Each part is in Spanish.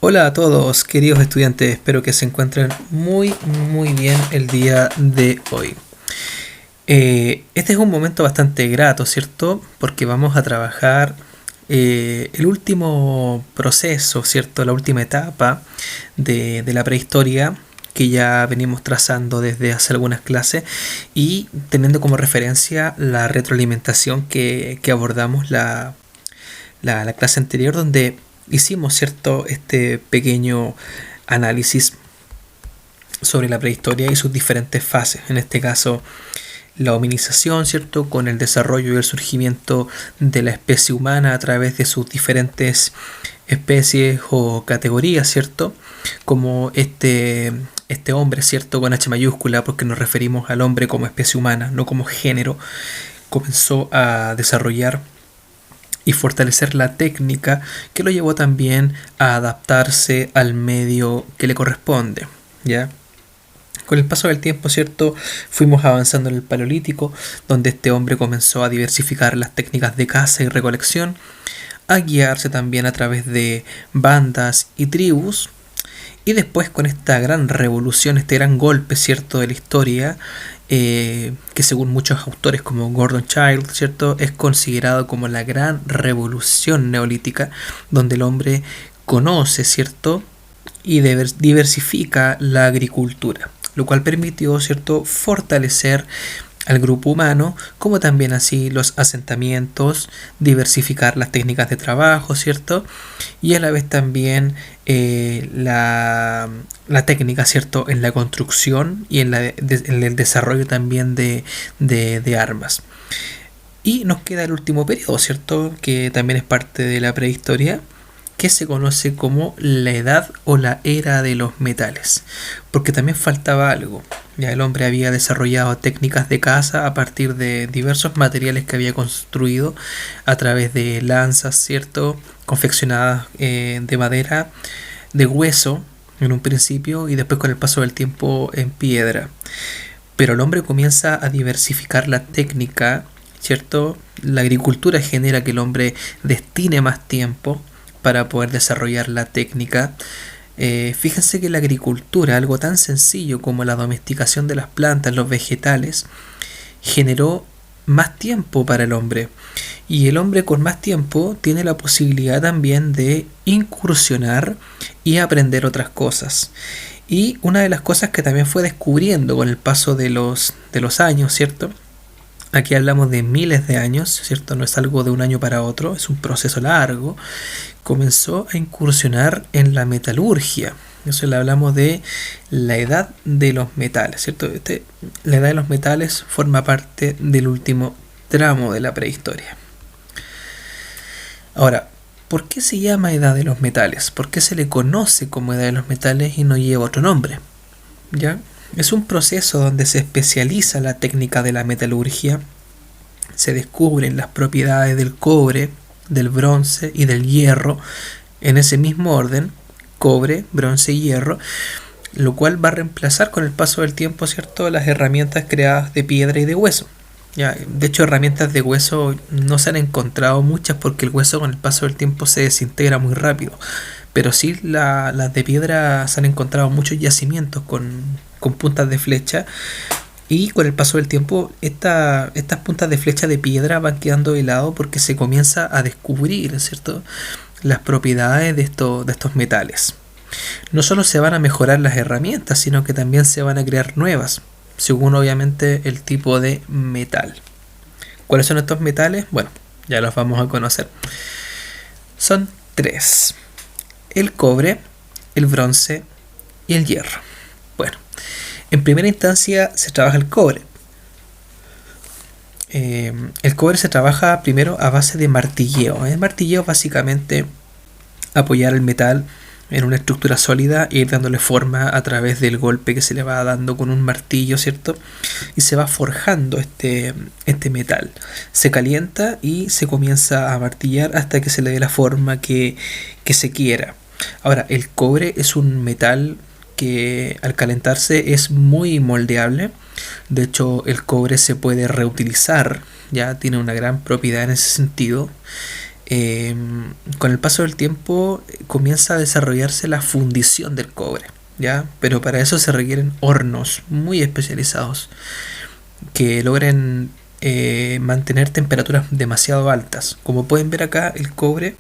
Hola a todos, queridos estudiantes, espero que se encuentren muy bien el día de hoy. Este es un momento bastante grato, ¿cierto? Porque vamos a trabajar el último proceso, ¿cierto? La última etapa de la prehistoria que ya venimos trazando desde hace algunas clases y teniendo como referencia la retroalimentación que abordamos la clase anterior, donde hicimos, ¿cierto?, este pequeño análisis sobre la prehistoria y sus diferentes fases. En este caso, la hominización, ¿cierto?, con el desarrollo y el surgimiento de la especie humana a través de sus diferentes especies o categorías, ¿cierto? Como este hombre, ¿cierto?, con H mayúscula, porque nos referimos al hombre como especie humana, no como género, comenzó a desarrollar y fortalecer la técnica que lo llevó también a adaptarse al medio que le corresponde, ¿ya? Con el paso del tiempo, ¿cierto?, fuimos avanzando en el Paleolítico, donde este hombre comenzó a diversificar las técnicas de caza y recolección, a guiarse también a través de bandas y tribus, y después con esta gran revolución, este gran golpe, ¿cierto?, de la historia, que según muchos autores como Gordon Childe, ¿cierto?, es considerado como la gran revolución neolítica, donde el hombre conoce, ¿cierto?, y diversifica la agricultura, lo cual permitió, ¿cierto?, fortalecer al grupo humano, como también así los asentamientos, diversificar las técnicas de trabajo, ¿cierto? Y a la vez también la técnica, ¿cierto?, en la construcción y en el desarrollo también de armas. Y nos queda el último periodo, ¿cierto?, que también es parte de la prehistoria, que se conoce como la edad o la era de los metales, porque también faltaba algo. Ya el hombre había desarrollado técnicas de caza a partir de diversos materiales que había construido a través de lanzas, ¿cierto?, confeccionadas de madera, de hueso en un principio y después con el paso del tiempo en piedra. Pero el hombre comienza a diversificar la técnica, ¿cierto? La agricultura genera que el hombre destine más tiempo para poder desarrollar la técnica. Fíjense que la agricultura, algo tan sencillo como la domesticación de las plantas, los vegetales, generó más tiempo para el hombre. Y el hombre con más tiempo tiene la posibilidad también de incursionar y aprender otras cosas. Y una de las cosas que también fue descubriendo con el paso de los años, ¿cierto? Aquí hablamos de miles de años, ¿cierto? No es algo de un año para otro, es un proceso largo. Comenzó a incursionar en la metalurgia. Eso le hablamos de la edad de los metales, ¿cierto? La edad de los metales forma parte del último tramo de la prehistoria. Ahora, ¿por qué se llama edad de los metales? ¿Por qué se le conoce como edad de los metales y no lleva otro nombre? ¿Ya? Es un proceso donde se especializa la técnica de la metalurgia, se descubren las propiedades del cobre, del bronce y del hierro en ese mismo orden, cobre, bronce y hierro, lo cual va a reemplazar con el paso del tiempo, ¿cierto?, las herramientas creadas de piedra y de hueso. Ya, de hecho, herramientas de hueso no se han encontrado muchas porque el hueso con el paso del tiempo se desintegra muy rápido, pero sí las de piedra se han encontrado muchos yacimientos con puntas de flecha. Y con el paso del tiempo, estas puntas de flecha de piedra van quedando de lado porque se comienza a descubrir, ¿cierto?, las propiedades de estos metales. No solo se van a mejorar las herramientas, sino que también se van a crear nuevas, según obviamente el tipo de metal. ¿Cuáles son estos metales? Bueno, ya los vamos a conocer. Son 3: el cobre, el bronce y el hierro. Bueno, en primera instancia se trabaja el cobre. El cobre se trabaja primero a base de martilleo. El martilleo es básicamente apoyar el metal en una estructura sólida e ir dándole forma a través del golpe que se le va dando con un martillo, ¿cierto? Y se va forjando este metal. Se calienta y se comienza a martillar hasta que se le dé la forma que se quiera. Ahora, el cobre es un metal que al calentarse es muy moldeable. De hecho, el cobre se puede reutilizar, ya tiene una gran propiedad en ese sentido. eh, con el paso del tiempo comienza a desarrollarse la fundición del cobre, ¿ya? Pero para eso se requieren hornos muy especializados que logren mantener temperaturas demasiado altas. Como pueden ver acá, el cobre,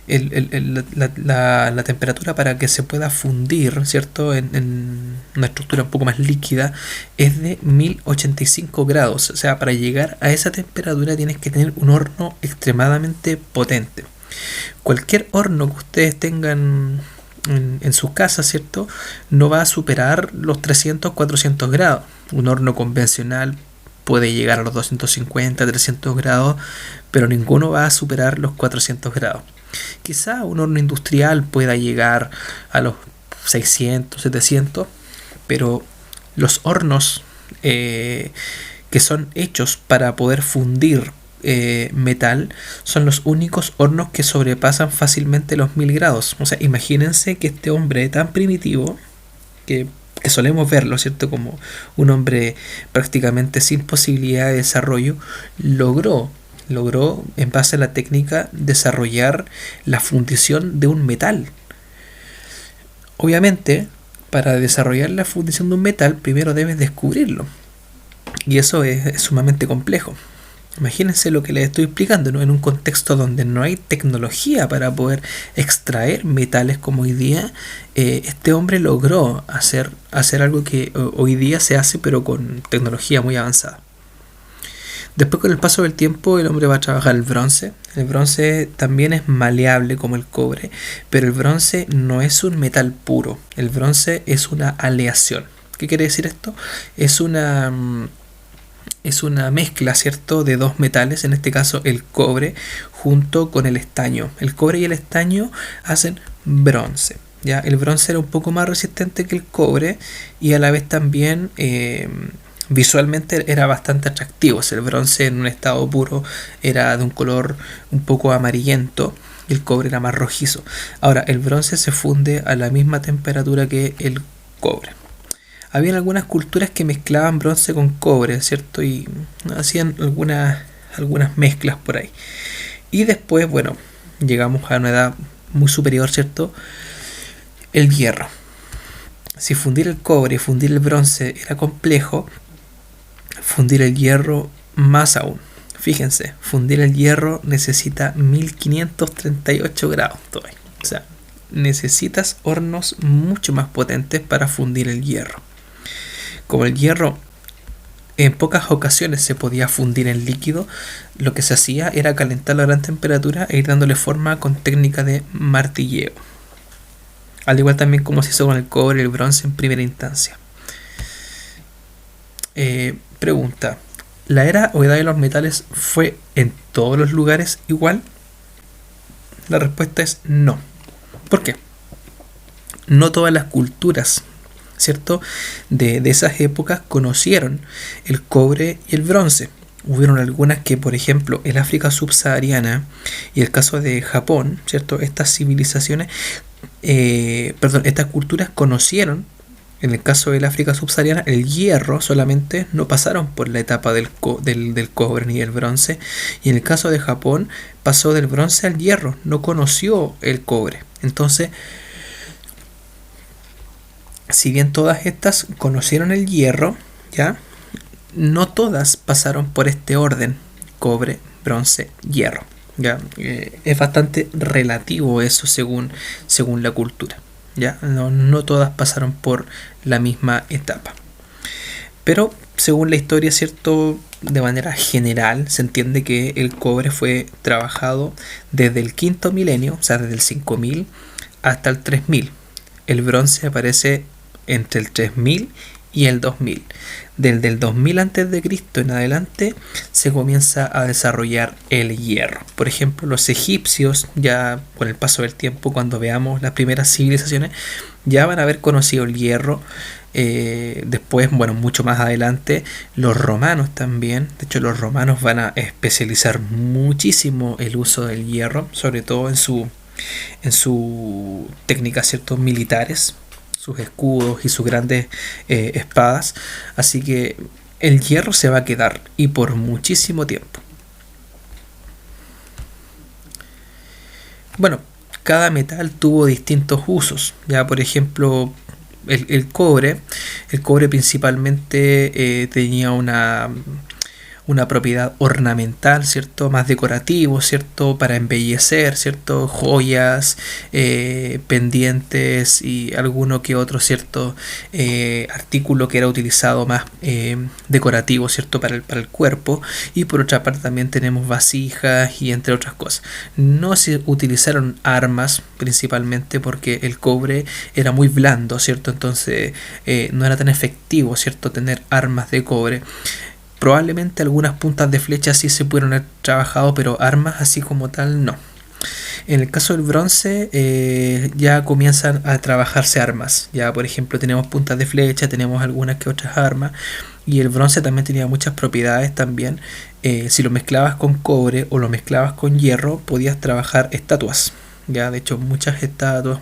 la temperatura para que se pueda fundir, ¿cierto? En una estructura un poco más líquida es de 1085 grados. O sea, para llegar a esa temperatura tienes que tener un horno extremadamente potente. Cualquier horno que ustedes tengan en su casa, ¿cierto? No va a superar los 300-400 grados. Un horno convencional puede llegar a los 250-300 grados, pero ninguno va a superar los 400 grados. Quizá un horno industrial pueda llegar a los 600-700, pero los hornos que son hechos para poder fundir metal son los únicos hornos que sobrepasan fácilmente los 1000 grados. O sea, imagínense que este hombre tan primitivo, que solemos verlo, ¿cierto? Como un hombre prácticamente sin posibilidad de desarrollo, logró en base a la técnica desarrollar la fundición de un metal. Obviamente, para desarrollar la fundición de un metal, primero debes descubrirlo. Y eso es sumamente complejo. Imagínense lo que les estoy explicando, ¿no? En un contexto donde no hay tecnología para poder extraer metales como hoy día, este hombre logró hacer algo que hoy día se hace, pero con tecnología muy avanzada. Después, con el paso del tiempo, el hombre va a trabajar el bronce. El bronce también es maleable como el cobre, pero el bronce no es un metal puro. El bronce es una aleación. ¿Qué quiere decir esto? Es una mezcla, ¿cierto?, de dos metales, en este caso el cobre, junto con el estaño. El cobre y el estaño hacen bronce. ¿Ya? El bronce era un poco más resistente que el cobre y a la vez también visualmente era bastante atractivo. El bronce en un estado puro era de un color un poco amarillento y el cobre era más rojizo. Ahora, el bronce se funde a la misma temperatura que el cobre. Habían algunas culturas que mezclaban bronce con cobre, ¿cierto? Y hacían algunas mezclas por ahí. Y después, bueno, llegamos a una edad muy superior, ¿cierto? El hierro. Si fundir el cobre y fundir el bronce era complejo, fundir el hierro más aún. Fíjense, fundir el hierro necesita 1538 grados todavía. O sea, necesitas hornos mucho más potentes para fundir el hierro. Como el hierro en pocas ocasiones se podía fundir en líquido, lo que se hacía era calentarlo a gran temperatura e ir dándole forma con técnica de martilleo. Al igual también como se hizo con el cobre y el bronce en primera instancia. Pregunta: ¿la era o edad de los metales fue en todos los lugares igual? La respuesta es no. ¿Por qué? No todas las culturas, ¿cierto?, de esas épocas conocieron el cobre y el bronce. Hubieron algunas que, por ejemplo, el África subsahariana y el caso de Japón, ¿cierto?, estas civilizaciones, estas culturas conocieron, en el caso del África subsahariana, el hierro solamente, no pasaron por la etapa del cobre ni del bronce, y en el caso de Japón pasó del bronce al hierro, no conoció el cobre. Entonces, si bien todas estas conocieron el hierro, ¿ya?, no todas pasaron por este orden: cobre, bronce, hierro. ¿Ya? Es bastante relativo eso según la cultura. ¿Ya? No todas pasaron por la misma etapa. Pero según la historia, ¿cierto?, de manera general se entiende que el cobre fue trabajado desde el quinto milenio, o sea, desde el 5000 hasta el 3000. El bronce aparece entre el 3000 y el 2000. Desde el 2000 a.C. en adelante se comienza a desarrollar el hierro. Por ejemplo, los egipcios, ya con el paso del tiempo, cuando veamos las primeras civilizaciones, ya van a haber conocido el hierro. Después, bueno, mucho más adelante, los romanos también. De hecho, los romanos van a especializar muchísimo el uso del hierro, sobre todo en su técnicas, ¿cierto?, militares, sus escudos y sus grandes espadas. Así que el hierro se va a quedar, y por muchísimo tiempo. Bueno, cada metal tuvo distintos usos. Ya, por ejemplo, el cobre. El cobre principalmente tenía una propiedad ornamental, ¿cierto? Más decorativo, ¿cierto? Para embellecer, ¿cierto? Joyas, pendientes y alguno que otro, ¿cierto? Artículo que era utilizado más decorativo, ¿cierto? Para el cuerpo. Y por otra parte también tenemos vasijas y entre otras cosas. No se utilizaron armas principalmente porque el cobre era muy blando, ¿cierto? Entonces no era tan efectivo, ¿cierto? Tener armas de cobre. Probablemente algunas puntas de flecha sí se pudieron haber trabajado, pero armas así como tal no. En el caso del bronce ya comienzan a trabajarse armas. Ya por ejemplo tenemos puntas de flecha, tenemos algunas que otras armas. Y el bronce también tenía muchas propiedades también. Si lo mezclabas con cobre o lo mezclabas con hierro, podías trabajar estatuas. Ya de hecho muchas estatuas,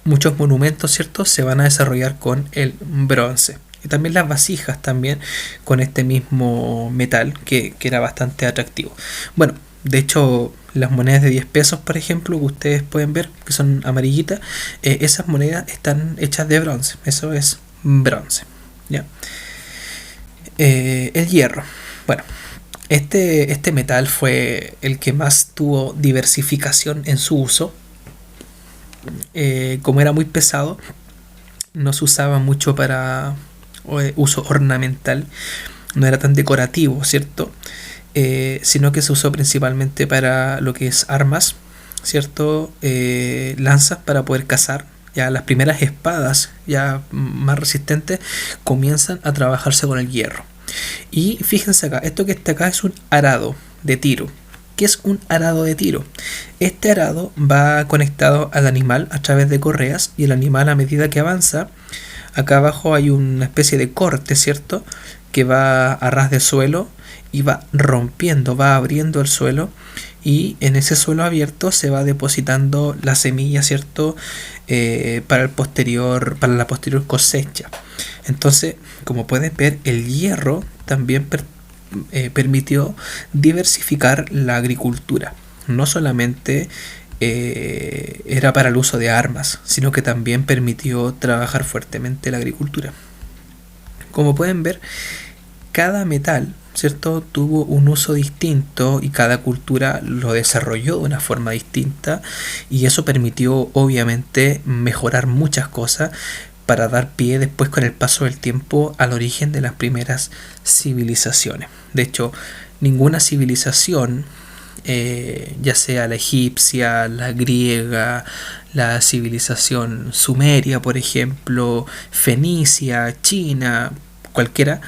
muchos monumentos, ¿cierto? Se van a desarrollar con el bronce. Y también las vasijas también con este mismo metal que era bastante atractivo. Bueno, de hecho las monedas de 10 pesos, por ejemplo, que ustedes pueden ver, que son amarillitas, esas monedas están hechas de bronce. Eso es bronce. ¿Ya? El hierro. Bueno, este metal fue el que más tuvo diversificación en su uso. Como era muy pesado, no se usaba mucho para uso ornamental, no era tan decorativo, ¿cierto? Sino que se usó principalmente para lo que es armas, ¿cierto? Lanzas para poder cazar. Ya las primeras espadas ya más resistentes comienzan a trabajarse con el hierro. Y fíjense acá, esto que está acá es un arado de tiro. ¿Qué es un arado de tiro? Este arado va conectado al animal a través de correas y el animal a medida que avanza, acá abajo hay una especie de corte, ¿cierto? Que va a ras de suelo y va rompiendo, va abriendo el suelo y en ese suelo abierto se va depositando la semilla, ¿cierto? Para la posterior cosecha. Entonces, como pueden ver, el hierro también permitió diversificar la agricultura. No solamente era para el uso de armas, sino que también permitió trabajar fuertemente la agricultura. Como pueden ver, cada metal, ¿cierto?, tuvo un uso distinto y cada cultura lo desarrolló de una forma distinta y eso permitió obviamente mejorar muchas cosas para dar pie después con el paso del tiempo al origen de las primeras civilizaciones. De hecho, ninguna civilización, ya sea la egipcia, la griega, la civilización sumeria, por ejemplo, fenicia, china, cualquiera,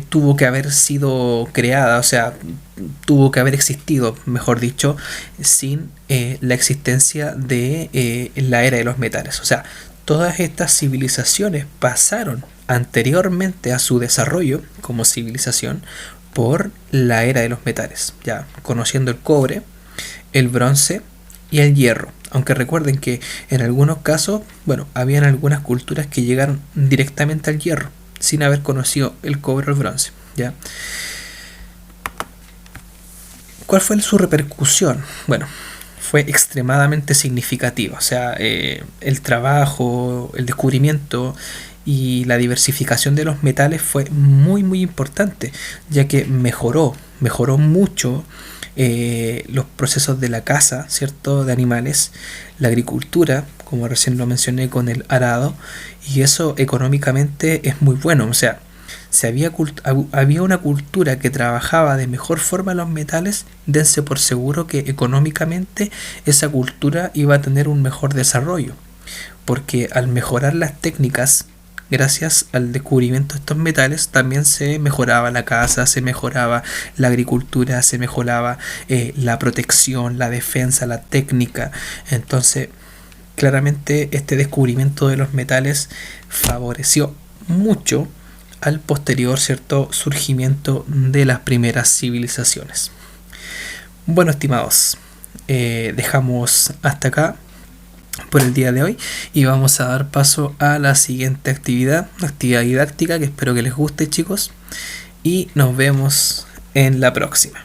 tuvo que haber sido creada, o sea, tuvo que haber existido, mejor dicho, sin la existencia de la era de los metales. O sea, todas estas civilizaciones pasaron anteriormente a su desarrollo como civilización por la era de los metales, ya conociendo el cobre, el bronce y el hierro. Aunque recuerden que en algunos casos, bueno, habían algunas culturas que llegaron directamente al hierro sin haber conocido el cobre o el bronce, ¿ya? ¿Cuál fue su repercusión? Bueno, fue extremadamente significativa. O sea, el trabajo, el descubrimiento y la diversificación de los metales fue muy muy importante, ya que mejoró mucho los procesos de la caza, ¿cierto?, de animales, la agricultura, como recién lo mencioné con el arado, y eso económicamente es muy bueno. O sea, si había una cultura que trabajaba de mejor forma los metales, dense por seguro que económicamente esa cultura iba a tener un mejor desarrollo, porque al mejorar las técnicas, gracias al descubrimiento de estos metales, también se mejoraba la caza, se mejoraba la agricultura, se mejoraba la protección, la defensa, la técnica. Entonces, claramente este descubrimiento de los metales favoreció mucho al posterior, ¿cierto?, surgimiento de las primeras civilizaciones. Bueno, estimados, dejamos hasta acá por el día de hoy y vamos a dar paso a la siguiente actividad didáctica que espero que les guste, chicos, y nos vemos en la próxima.